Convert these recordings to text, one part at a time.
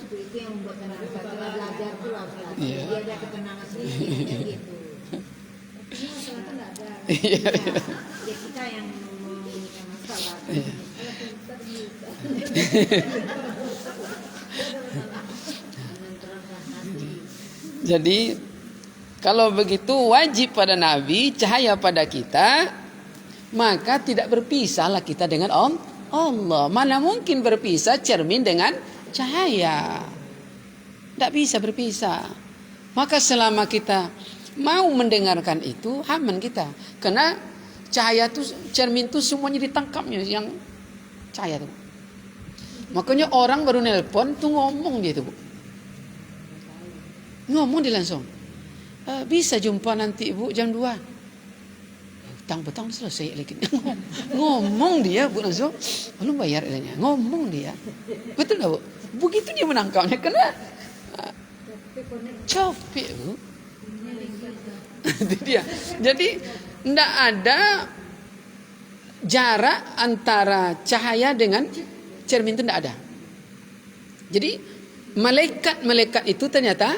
Itu yang membuat tenang. Setelah belajar tuh lah Ustaz. Iya. Dia ada ketenangan sedikit kayak gitu. Ini masalah itu nggak ada. Iya. Ya kita yang memiliki masalah. Iya. Walaupun Ustaz bisa. Jadi kalau begitu wajib pada Nabi, cahaya pada kita, maka tidak berpisahlah kita dengan Allah. Mana mungkin berpisah cermin dengan cahaya. Tidak bisa berpisah. Maka selama kita mau mendengarkan itu, aman kita. Karena cahaya itu, cermin itu semuanya ditangkapnya yang cahaya itu. Makanya orang baru nelpon tuh ngomong dia itu, Bu. Ngomong dia langsung. Bisa jumpa nanti Bu jam 2. Petang-petang selesai lagi. Ngomong dia Bu langsung. Belum bayar ilahnya. Ngomong dia. Betul enggak Bu? Begitu dia menangkapnya. Kena capek Bu. Itu dia. Jadi enggak ada jarak antara cahaya dengan cermin itu enggak ada. Jadi malaikat itu ternyata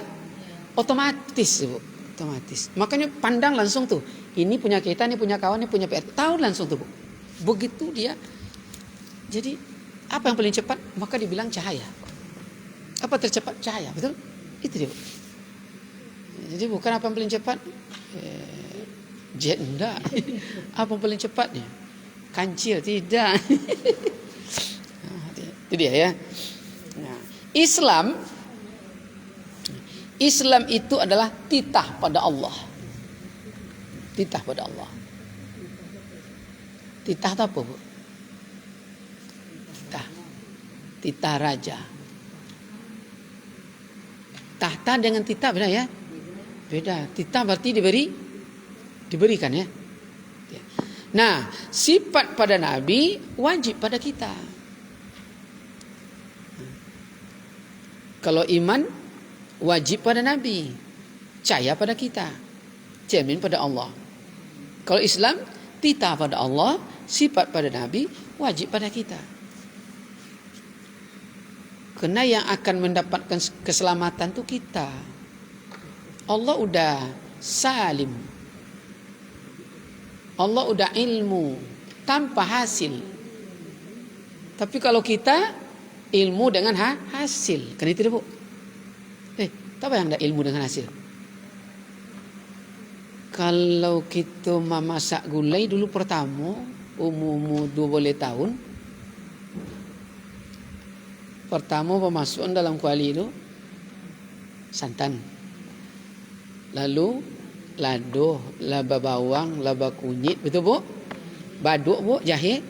otomatis Bu. Otomatis. Makanya pandang langsung tuh. Ini punya kita, ini punya kawan, ini punya PR. Tahu langsung tuh Bu. Begitu dia. Jadi apa yang paling cepat? Maka dibilang cahaya. Apa tercepat? Cahaya. Betul? Itu dia Bu. Jadi bukan apa yang paling cepat? Jet enggak. Apa yang paling cepatnya? Kancil tidak. Itu dia ya. Nah, Islam itu adalah titah pada Allah. Titah pada Allah. Titah itu apa Bu? Titah raja. Tahta dengan titah beda ya? Beda. Titah berarti diberikan ya. Nah, sifat pada Nabi wajib pada kita. Kalau iman wajib pada Nabi, cahaya pada kita, cermin pada Allah. Kalau Islam titah pada Allah, sifat pada Nabi, wajib pada kita. Karena yang akan mendapatkan keselamatan itu kita. Allah udah salim. Allah udah ilmu tanpa hasil. Tapi kalau kita ilmu dengan hasil, kan itu Bu. Apa yang ada ilmu dengan hasil? Kalau kita memasak gulai dulu pertama, umur 12 tahun. Pertama pemasukan dalam kuali itu santan. Lalu lado, laba bawang, laba kunyit, betul Bu? Baduk Bu, jahe.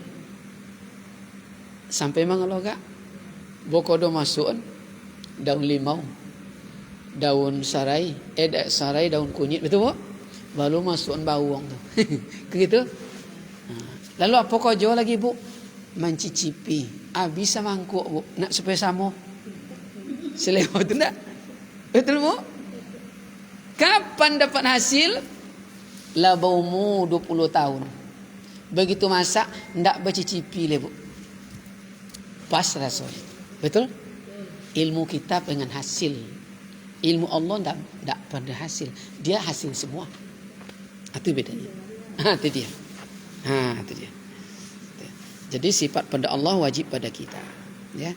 Sampai mengeloga. Bokodo masukkan daun limau. Daun sarai, daun kunyit, betul Bu? Baru masukkan bawang tuh. Begitu. Lalu apa kau jual lagi Bu? Mencicipi. Bisa mangkuk Bu. Nak supaya sama. Selewat itu enggak? Betul Bu? Kapan dapat hasil? Labaumu 20 tahun. Begitu masak, enggak bercicipi le Bu. Pas rasanya. Betul? Ilmu kita dengan hasil. Ilmu Allah tidak pada hasil. Dia hasil semua. Itu bedanya. Itu dia. Itu dia. Jadi sifat pada Allah wajib pada kita. Ya.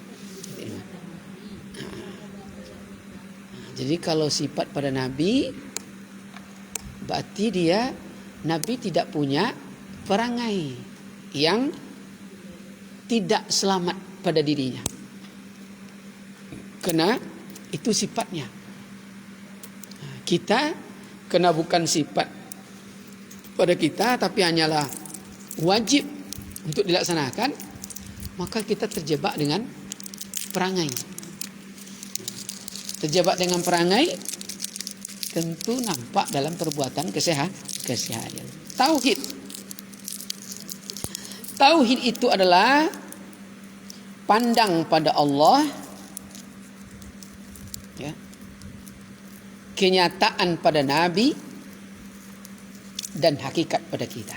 Jadi kalau sifat pada Nabi, berarti dia Nabi tidak punya perangai yang tidak selamat pada dirinya. Karena itu sifatnya. Kita kena bukan sifat pada kita, tapi hanyalah wajib untuk dilaksanakan, maka kita terjebak dengan perangai. Terjebak dengan perangai tentu nampak dalam perbuatan keseharian. Tauhid. Tauhid itu adalah pandang pada Allah, ya, kenyataan pada Nabi, dan hakikat pada kita.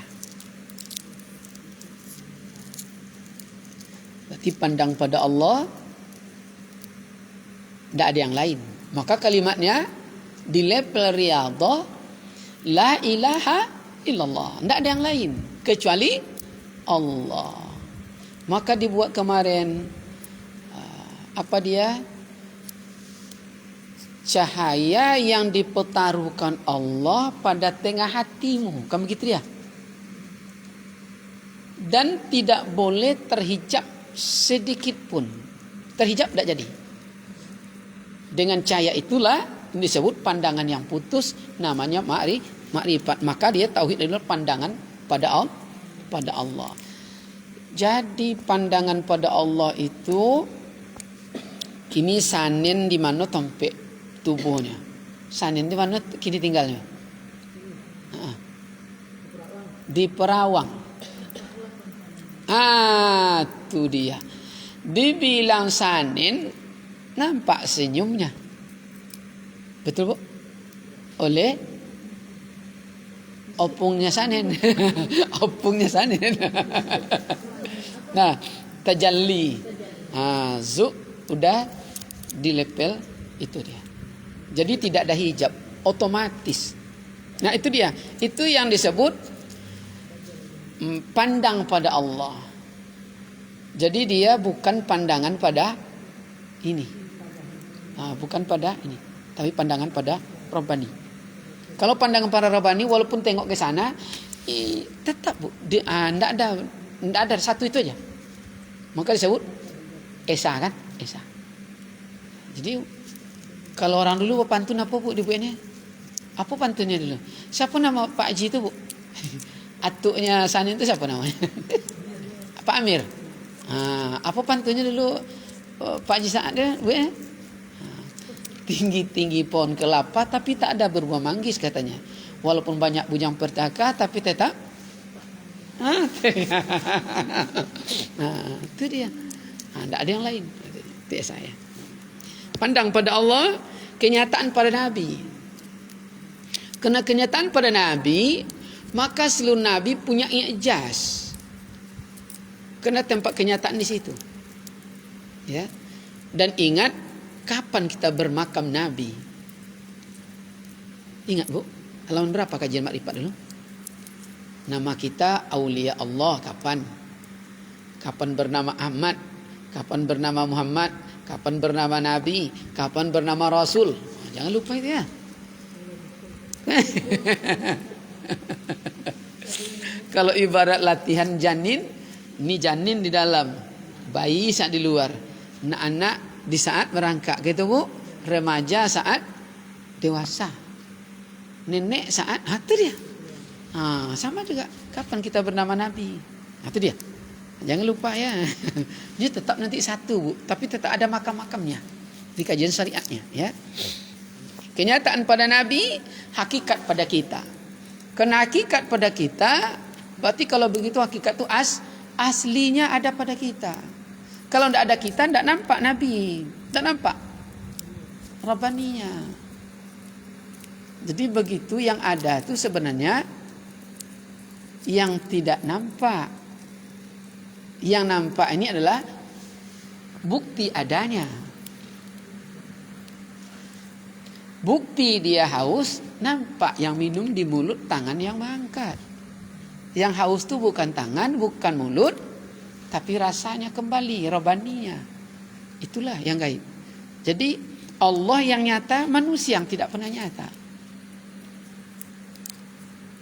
Berarti pandang pada Allah, Tidak ada yang lain. Maka kalimatnya di level riyadhah, la ilaha illallah. Tidak ada yang lain kecuali Allah. Maka dibuat kemarin apa dia? Cahaya yang dipertaruhkan Allah pada tengah hatimu. Kan begitu dia? Dan tidak boleh terhijab sedikit pun. Terhijab tidak jadi. Dengan cahaya itulah disebut pandangan yang putus, namanya makrifat. Maka dia tauhid adalah pandangan pada Allah. Jadi pandangan pada Allah itu kini sanin di mana tempat tubuhnya. Sanin di mana kini tinggalnya? Di Perawang. Itu dia. Dibilang sanin, nampak senyumnya. Betul, Bu? Oleh opungnya sanin. Opungnya sanin. Nah, tajalli. Zu udah di level itu dia. Jadi tidak ada hijab, otomatis. Nah, itu dia. Itu yang disebut pandang pada Allah. Jadi dia bukan pandangan pada ini. Bukan pada ini, tapi pandangan pada Rabbani. Kalau pandangan pada Rabbani, walaupun tengok ke sana, tetap Bu, tidak ada satu itu aja. Maka disebut Esa kan? Esa. Jadi kalau orang dulu pantun apa Bu dibuatnya? Apa pantunnya dulu? Siapa nama Pak Haji itu Bu? Atuknya Sanin itu siapa namanya? Pak Amir. Apa pantunnya dulu Pak Haji Sa'ad dia Bu ya? Tinggi-tinggi pohon kelapa tapi tak ada berbuah manggis katanya. Walaupun banyak bujang pertaka tapi tetap itu dia. Tidak ada yang lain. Itu saya. Pandang pada Allah, kenyataan pada Nabi. Kena kenyataan pada Nabi, maka seluruh Nabi punya i'jaz. Kena tempat kenyataan di situ. Ya. Dan ingat kapan kita bermakam Nabi? Ingat Bu, halaman berapa kajian makrifat dulu? Nama kita Aulia Allah kapan? Kapan bernama Ahmad? Kapan bernama Muhammad? Kapan bernama Nabi? Kapan bernama Rasul? Jangan lupa itu ya. Kalau ibarat latihan janin, ini janin di dalam, bayi saat di luar, anak-anak di saat merangkak, gitu Bu. Remaja saat dewasa, nenek saat itu dia. Sama juga. Kapan kita bernama Nabi? Itu dia. Jangan lupa ya. Dia tetap nanti satu Bu, tapi tetap ada makam-makamnya di kajian syariatnya ya. Kenyataan pada Nabi, hakikat pada kita. Kena hakikat pada kita, berarti kalau begitu hakikat itu aslinya ada pada kita. Kalau tidak ada kita, tidak nampak Nabi, tidak nampak Rabbaninya. Jadi begitu, yang ada itu sebenarnya yang tidak nampak. Yang nampak ini adalah bukti adanya. Bukti dia haus, nampak yang minum di mulut, tangan yang mengangkat. Yang haus itu bukan tangan, bukan mulut, tapi rasanya kembali, Rabbaninya. Itulah yang gaib. Jadi Allah yang nyata, manusia yang tidak pernah nyata.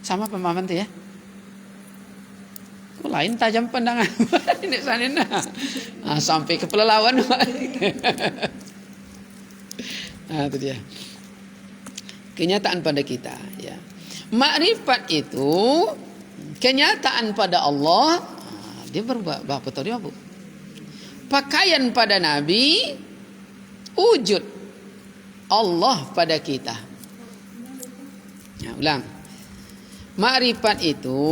Sama pemahaman itu ya. Lain tajam pandangan. Ini sana sampai ke pelelawan. Itu dia. Kenyataan pada kita ya. Makrifat itu kenyataan pada Allah. Dia berubah apa tadi Bu? Pakaian pada Nabi, wujud Allah pada kita. Ya, ulang. Makrifat itu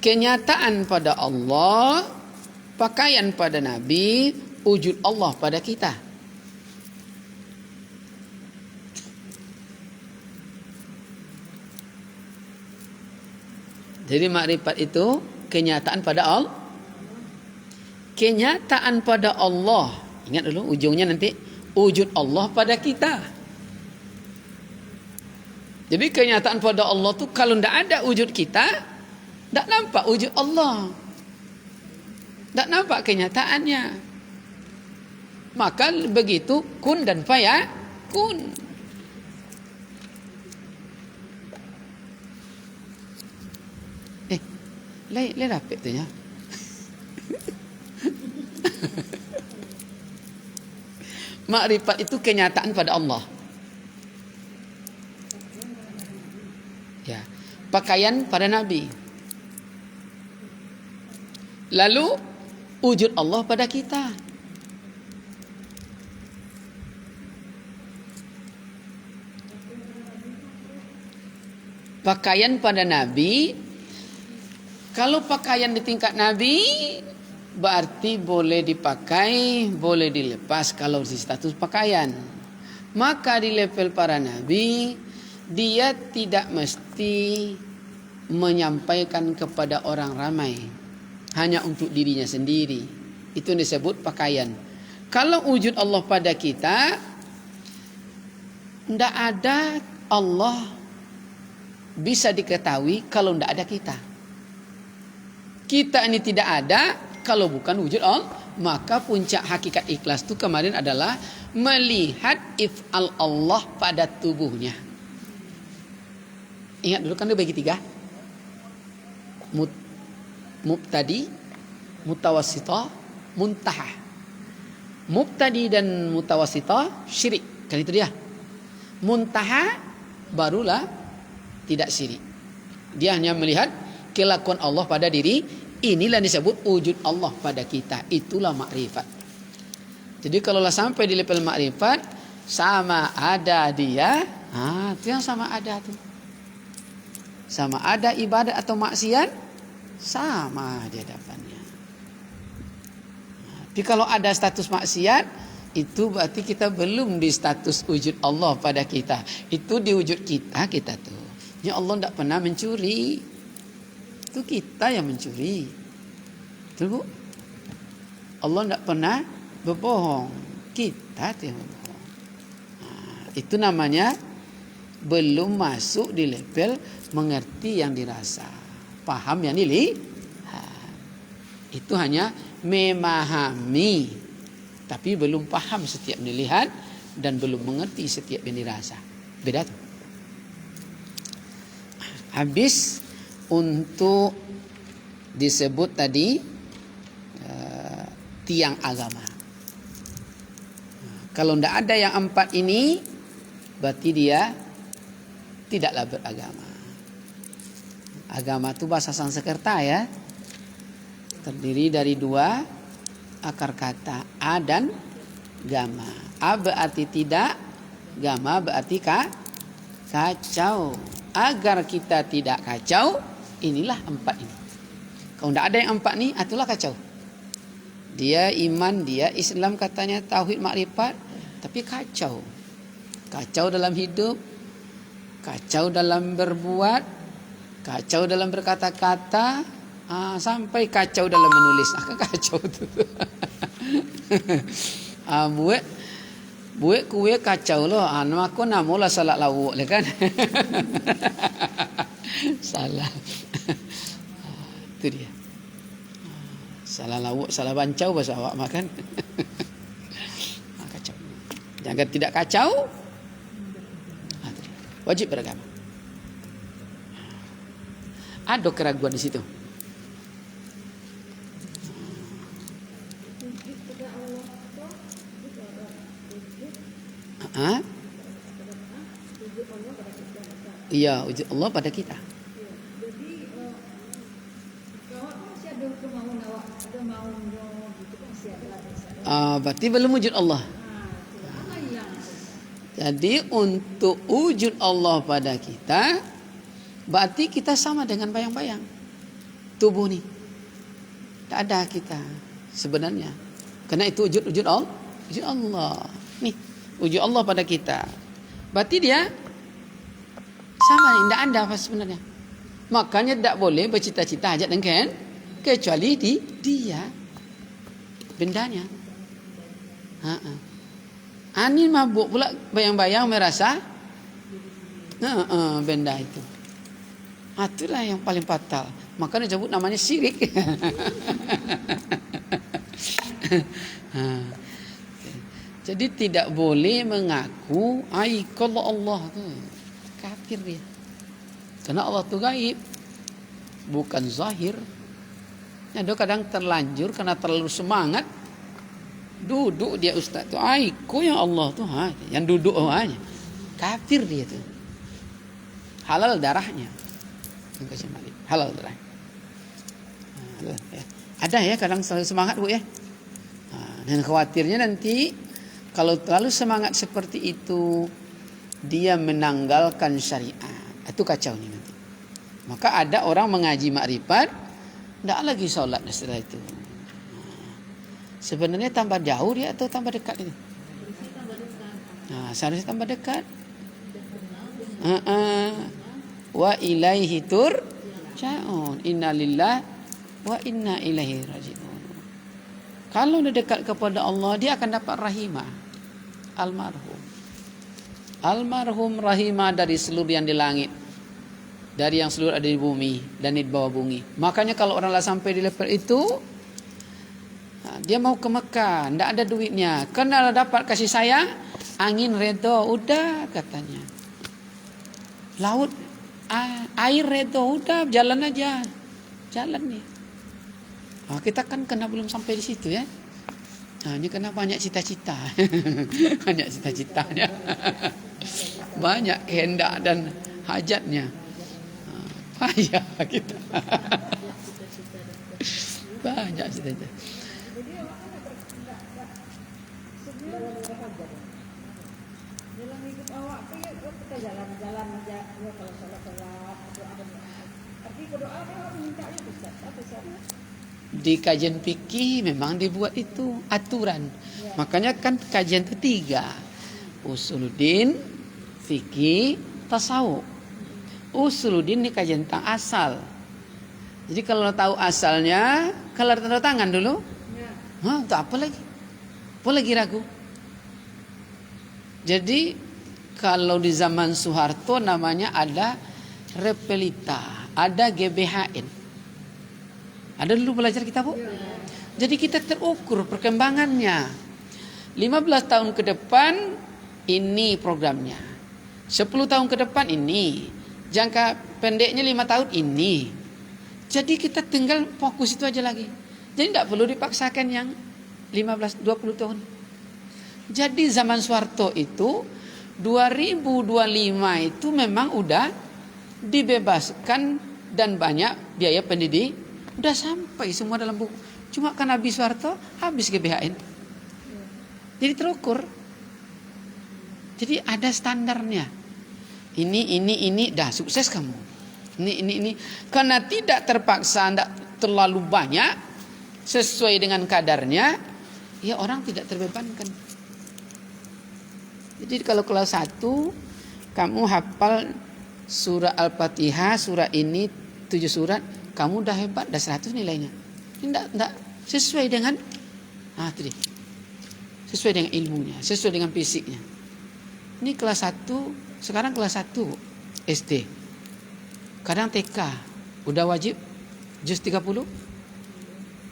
kenyataan pada Allah, pakaian pada Nabi, wujud Allah pada kita. Jadi makrifat itu kenyataan pada Allah. Kenyataan pada Allah Ingat dulu ujungnya nanti wujud Allah pada kita. Jadi kenyataan pada Allah tu kalau tidak ada wujud kita, tidak nampak wujud Allah. Tak nampak kenyataannya. Maka begitu kun dan fayakun. Lai dapat tu ya. Makrifat itu kenyataan pada Allah. Ya, pakaian pada Nabi. Lalu wujud Allah pada kita. Pakaian pada Nabi. Kalau pakaian di tingkat Nabi, berarti boleh dipakai, boleh dilepas kalau di status pakaian. Maka di level para Nabi, dia tidak mesti menyampaikan kepada orang ramai. Hanya untuk dirinya sendiri. Itu yang disebut pakaian. Kalau wujud Allah pada kita, tidak ada Allah bisa diketahui kalau tidak ada kita. Kita ini tidak ada kalau bukan wujud Allah. Maka puncak hakikat ikhlas itu kemarin adalah melihat if'al Allah pada tubuhnya. Ingat dulu kan dia bagi 3. Mubtadi, mutawassithah, muntaha. Mubtadi dan mutawassithah syirik. Kan itu dia. Muntaha barulah tidak syirik. Dia hanya melihat kelakuan Allah pada diri. Inilah disebut wujud Allah pada kita. Itulah makrifat. Jadi kalaulah sampai di level makrifat, sama ada dia. Itu yang sama ada tu. Sama ada ibadat atau maksiat, sama di hadapannya. Tapi kalau ada status maksiat, itu berarti kita belum di status wujud Allah pada kita. Itu di wujud kita tuh. Ya Allah tidak pernah mencuri. Itu kita yang mencuri. Betul bu? Allah tidak pernah berbohong. Kita yang berbohong. Itu namanya belum masuk di level mengerti yang dirasa. Paham yang dilihat. Itu hanya memahami. Tapi belum paham setiap yang dilihat. Dan belum mengerti setiap yang dirasa. Beda tuh. Habis untuk disebut tadi tiang agama. Kalau tidak ada yang 4 ini, berarti dia tidaklah beragama. Agama itu bahasa Sanskerta ya. Terdiri dari 2 akar kata. A dan gama. A berarti tidak. Gama berarti kacau. Agar kita tidak kacau, inilah 4 ini. Kalau tidak ada yang 4 ini, itulah kacau. Dia iman, dia Islam katanya tauhid makrifat, tapi kacau. Kacau dalam hidup, kacau dalam berbuat, kacau dalam berkata-kata, sampai kacau dalam menulis. Kacau tu. Buat kue kacau loh. Nama aku namulah salah lawuk le kan. Salah. Itu dia. Salah lawuk, salah bancau bahasa awak makan. Kacau. Jangan tidak kacau. Wajib beragama. Ada keraguan di situ. Iya, wujud Allah pada kita. Jadi kalau masih ada kemauan awak, ada mau gitu kan masih ada. Berarti belum wujud Allah. Jadi untuk wujud Allah pada kita, berarti kita sama dengan bayang-bayang. Tubuh ni. Tak ada kita sebenarnya. Karena itu wujud Allah. Wujud Allah. Nih, wujud Allah pada kita. Berarti dia sama, tidak ada apa sebenarnya. Makanya tidak boleh bercita-cita hajat dengan kecuali di dia bendanya. Ani mabuk pula bayang-bayang merasa benda itu. Itulah yang paling fatal. Makanya disebut namanya syirik. Jadi tidak boleh mengaku kalau Allah tu kafir dia. Karena Allah tu gaib, bukan zahir. Ada kadang terlanjur karena terlalu semangat duduk dia ustaz tu yang Allah tu yang duduk aja. Kafir dia tu. Halal darahnya. Halal darah. Ada ya kadang selalu semangat Bu ya. Dan khawatirnya nanti kalau terlalu semangat seperti itu dia menanggalkan syariat. Itu kacau nih nanti. Maka ada orang mengaji makrifat tidak lagi sholat setelah itu. Sebenarnya tambah jauh dia atau tambah dekat ini? Seharusnya tambah dekat. Wa ilaihi turja'un. Inna lillahi wa inna ilaihi raji'un. Kalau dia dekat kepada Allah, dia akan dapat rahimah. Almarhum rahimah dari seluruh yang di langit, dari yang seluruh ada di bumi dan di bawah bumi. Makanya kalau orang lah sampai di level itu, dia mau ke Mekah, tidak ada duitnya. Karena dapat kasih sayang, angin redo, udah katanya. Laut, air redo, udah jalan aja, jalan nih. Kita kan kena belum sampai di situ ya. Ini kena banyak cita-cita, banyak cita-citanya, banyak kehendak dan hajatnya. Payah kita. Banyak cita-cita. Dalam hidup awak tu ya kita jalan-jalan aja ya kalau salat-salat atau ada tapi berdoa awak minta ya Ustaz apa sahaja. Di kajian fikih memang dibuat itu aturan. Ya. Makanya kan kajian itu 3. Usuluddin, fikih, tasawuf. Usuluddin ini kajian tentang asal. Jadi kalau tahu asalnya, kalau tanda tangan dulu. Ya. Untuk apa lagi? Apa lagi ragu? Jadi kalau di zaman Soeharto namanya ada Repelita, ada GBHN. Ada dulu belajar kita Bu? Jadi kita terukur perkembangannya. 15 tahun ke depan ini programnya. 10 tahun ke depan ini. Jangka pendeknya 5 tahun ini. Jadi kita tinggal fokus itu aja lagi. Jadi tidak perlu dipaksakan yang 15-20 tahun. Jadi zaman Soeharto itu 2025 itu memang udah dibebaskan dan banyak biaya pendidik. Udah sampai semua dalam buku. Cuma kan habis Soeharto, habis GBHN. Jadi terukur. Jadi ada standarnya. Ini, dah sukses kamu. Ini. Karena tidak terpaksa, tidak terlalu banyak, sesuai dengan kadarnya, ya orang tidak terbebankan. Jadi kalau kelas 1, kamu hafal surah Al-Fatihah, surah ini 7 surat, kamu udah hebat, dah 100 nilainya. Tidak sesuai dengan itu dia. Sesuai dengan ilmunya, sesuai dengan fisiknya. Ini kelas 1, sekarang kelas 1 SD. Kadang TK udah wajib juz 30.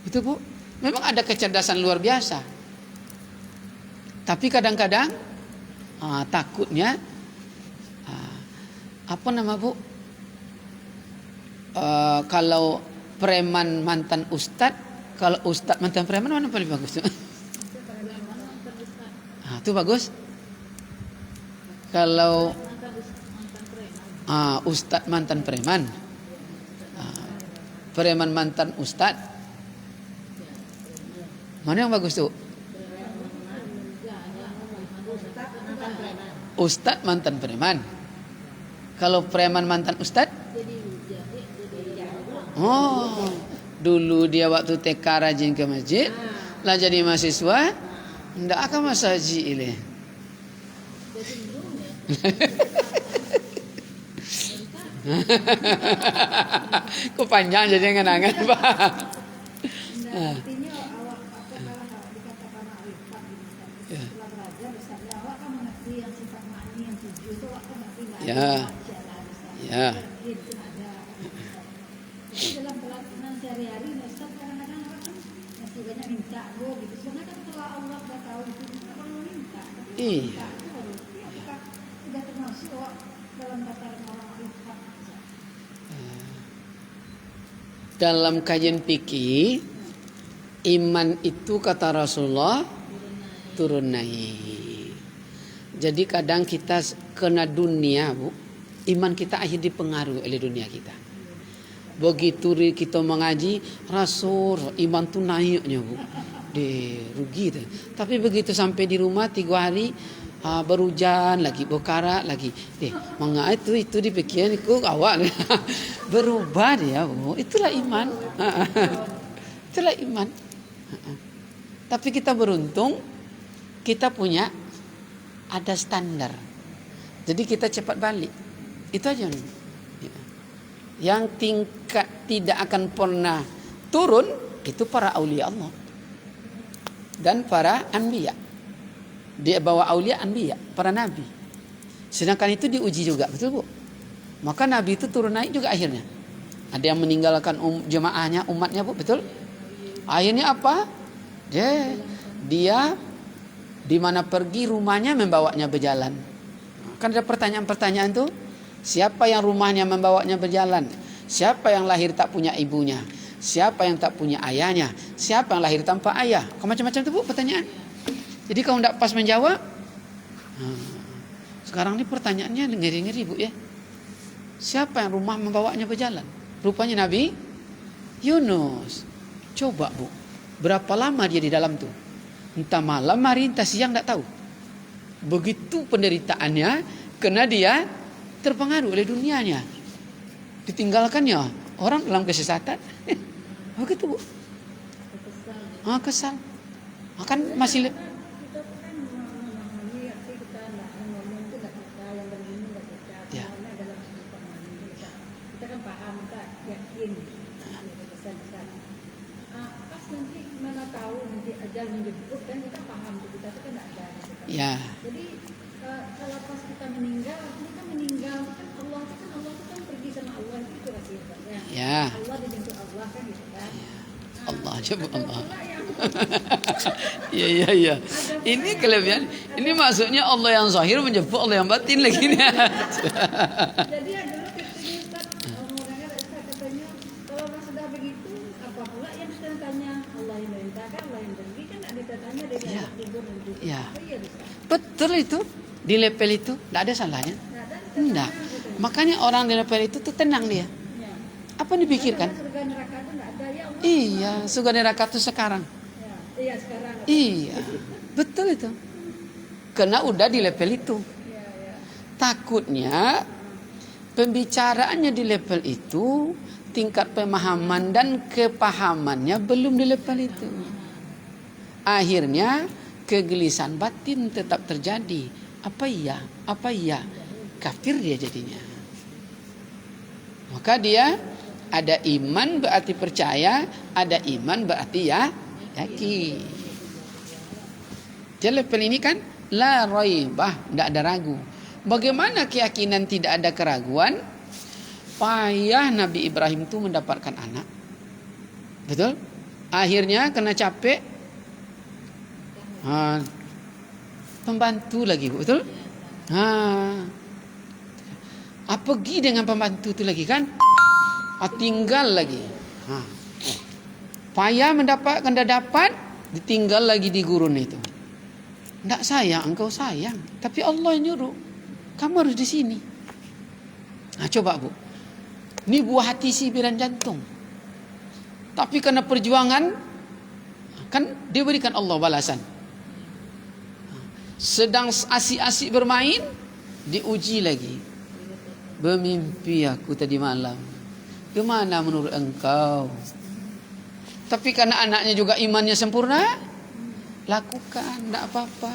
Itu Bu. Memang ada kecerdasan luar biasa. Tapi kadang-kadang takutnya apa nama Bu? Kalau preman mantan ustad, kalau ustad mantan preman mana paling bagus? Itu bagus. Kalau ustad mantan preman, preman mantan ustad, mana yang bagus tuh? Ustad mantan preman. Kalau preman mantan ustad? Dulu dia waktu TK rajin ke masjid, lah jadi mahasiswa, ndak akan masa haji ini. Kok panjang jadi ngenangan Pak. Ya. Ya. Itu ada. Tapi dalam pelaksanaan sehari-hari, Ustaz kadang-kadang orang kan masih banyak minta, gitu. Sebenarnya kan kalau Allah sudah tahu itu, kita perlu minta. Tapi Iya. minta itu harus, apakah sudah termasuk dalam tataran orang infak? Dalam kajian fikih, iman itu kata Rasulullah turun naik. Jadi kadang kita kena dunia, Bu, iman kita akhirnya dipengaruhi oleh dunia kita. Begitu kita mengaji, Rasul iman tuh naiknya, Bu. Rugi tuh. Tapi begitu sampai di rumah 3 hari berujan lagi, berkarat lagi. Mengapa itu dipikirin itu awak berubah dia, Bu. Itulah iman. Itulah iman. Tapi kita beruntung, kita punya ada standar. Jadi kita cepat balik. Itu aja. Yang tingkat tidak akan pernah turun itu para aulia Allah dan para anbiya. Dia bawa aulia anbiya, para nabi. Sedangkan itu diuji juga, betul Bu? Maka nabi itu turun naik juga akhirnya. Ada yang meninggalkan jemaahnya, umatnya, Bu, betul? Akhirnya apa? Dia di mana pergi rumahnya membawanya berjalan. Kan ada pertanyaan-pertanyaan tuh. Siapa yang rumahnya membawanya berjalan? Siapa yang lahir tak punya ibunya? Siapa yang tak punya ayahnya? Siapa yang lahir tanpa ayah? Macam-macam tuh, Bu, pertanyaan. Jadi kalau tidak pas menjawab, sekarang ini pertanyaannya ngeri-ngeri, Bu, ya. Siapa yang rumah membawanya berjalan? Rupanya Nabi Yunus. Coba, Bu, berapa lama dia di dalam tuh? Entah malam, hari, entah siang, tidak tahu. Begitu penderitaannya, karena dia terpengaruh oleh dunianya. Ditinggalkannya orang dalam kesesatan. Begitu, Bu. Kesal. Kan masih Kita kan memahami arti kita tidak ngomong itu tidak kita, yang begini tidak kita. Ya. Semuanya dalam sudut pandang kita. Kita kan paham, kita yakin. Pesan-pesan. Pas nanti mana tahu nanti ajal menjemput kan kita paham kita itu kan tidak ada. ya. Jadi kalau pas kita meninggal, kita meninggal kan Allah itu kan pergi sama Allah itu rahasianya. Ya. Allah dijemput Allah kan gitu kan. Allah coba Allah. Iya. Ini kelebihan. Ini maksudnya Allah yang zahir menjemput Allah yang batin lagi nih. Jadi ya dulu katanya Ustaz, orangnya Ustaz katanya kalau sudah begitu apa pula yang kita tanya Allah yang merintahkan, Allah yang pergi kan ada katanya dari Ya. tidur nanti. Ya. Iya Ustaz. Betul itu. Di level itu tidak ada salahnya. Nah, dan Tidak. Makanya orang di level itu tuh tenang dia. ya. Apa yang dipikirkan? Surga neraka itu enggak ada ya Allah. Iya, surga neraka itu sekarang. Ya. Iya sekarang. Iya, betul itu. Karena udah di level itu. Iya. Takutnya pembicaraannya di level itu, tingkat pemahaman dan kepahamannya belum di level itu. Akhirnya kegelisahan batin tetap terjadi. Apa iya? Kafir dia jadinya. Maka dia ada iman berarti percaya, ada iman berarti ya yakin. Jadi level ini kan la raibah, tidak ada ragu. Bagaimana keyakinan tidak ada keraguan? Payah Nabi Ibrahim itu mendapatkan anak. Betul? Akhirnya kena capek. Pembantu lagi, betul? Pergi dengan pembantu itu lagi kan? Tinggal lagi. Payah mendapatkan, dah dapat, ditinggal lagi di gurun itu. Tidak sayang, engkau sayang. Tapi Allah yang nyuruh. Kamu harus di sini. Coba, Bu. Ini buah hati sibiran jantung. Tapi karena perjuangan, kan diberikan Allah balasan. Sedang asik-asik bermain, diuji lagi. Bermimpi aku tadi malam. Kemana menurut engkau? Tapi karena anaknya juga imannya sempurna, lakukan, tidak apa-apa.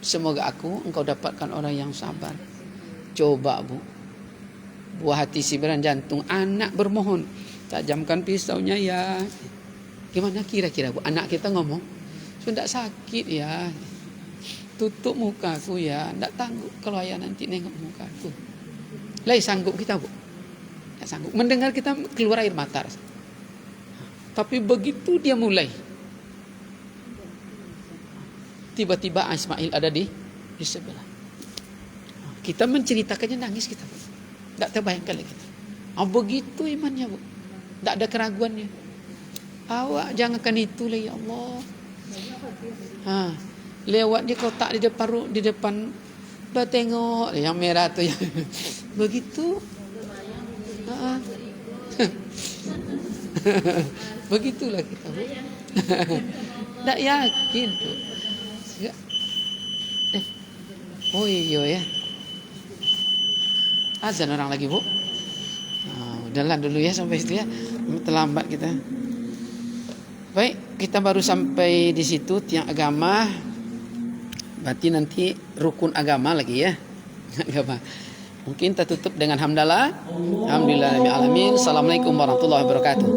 Semoga engkau dapatkan orang yang sabar. Coba, Bu. Buah hati sibiran jantung, anak bermohon, tajamkan pisaunya ya. Gimana kira-kira, Bu? Anak kita ngomong, sudah sakit ya. tutup muka aku ya, ndak tangguh kalau ayah nanti nengok muka aku. Lah sanggup kita bu, ndak sanggup. Mendengar kita keluar air mata. Tapi begitu dia mulai, tiba-tiba Ismail ada di sebelah. Kita menceritakannya nangis kita bu, ndak terbayangkan lagi kita. Begitu imannya bu, ndak ada keraguannya. Awak jangankan itu lah ya Allah. Lewat di kotak di depan bah tengok yang merah tu yang begitu. Begitulah kita. Tak yakin tu. Oh iya ya. Azan orang lagi bu. Udahlah dulu ya sampai situ ya. Terlambat kita. Baik, kita baru sampai di situ tiang agama. Berarti nanti rukun agama lagi ya. Agama. Mungkin kita tutup dengan hamdalah. Alhamdulillahirabbil alamin. Assalamualaikum warahmatullahi wabarakatuh.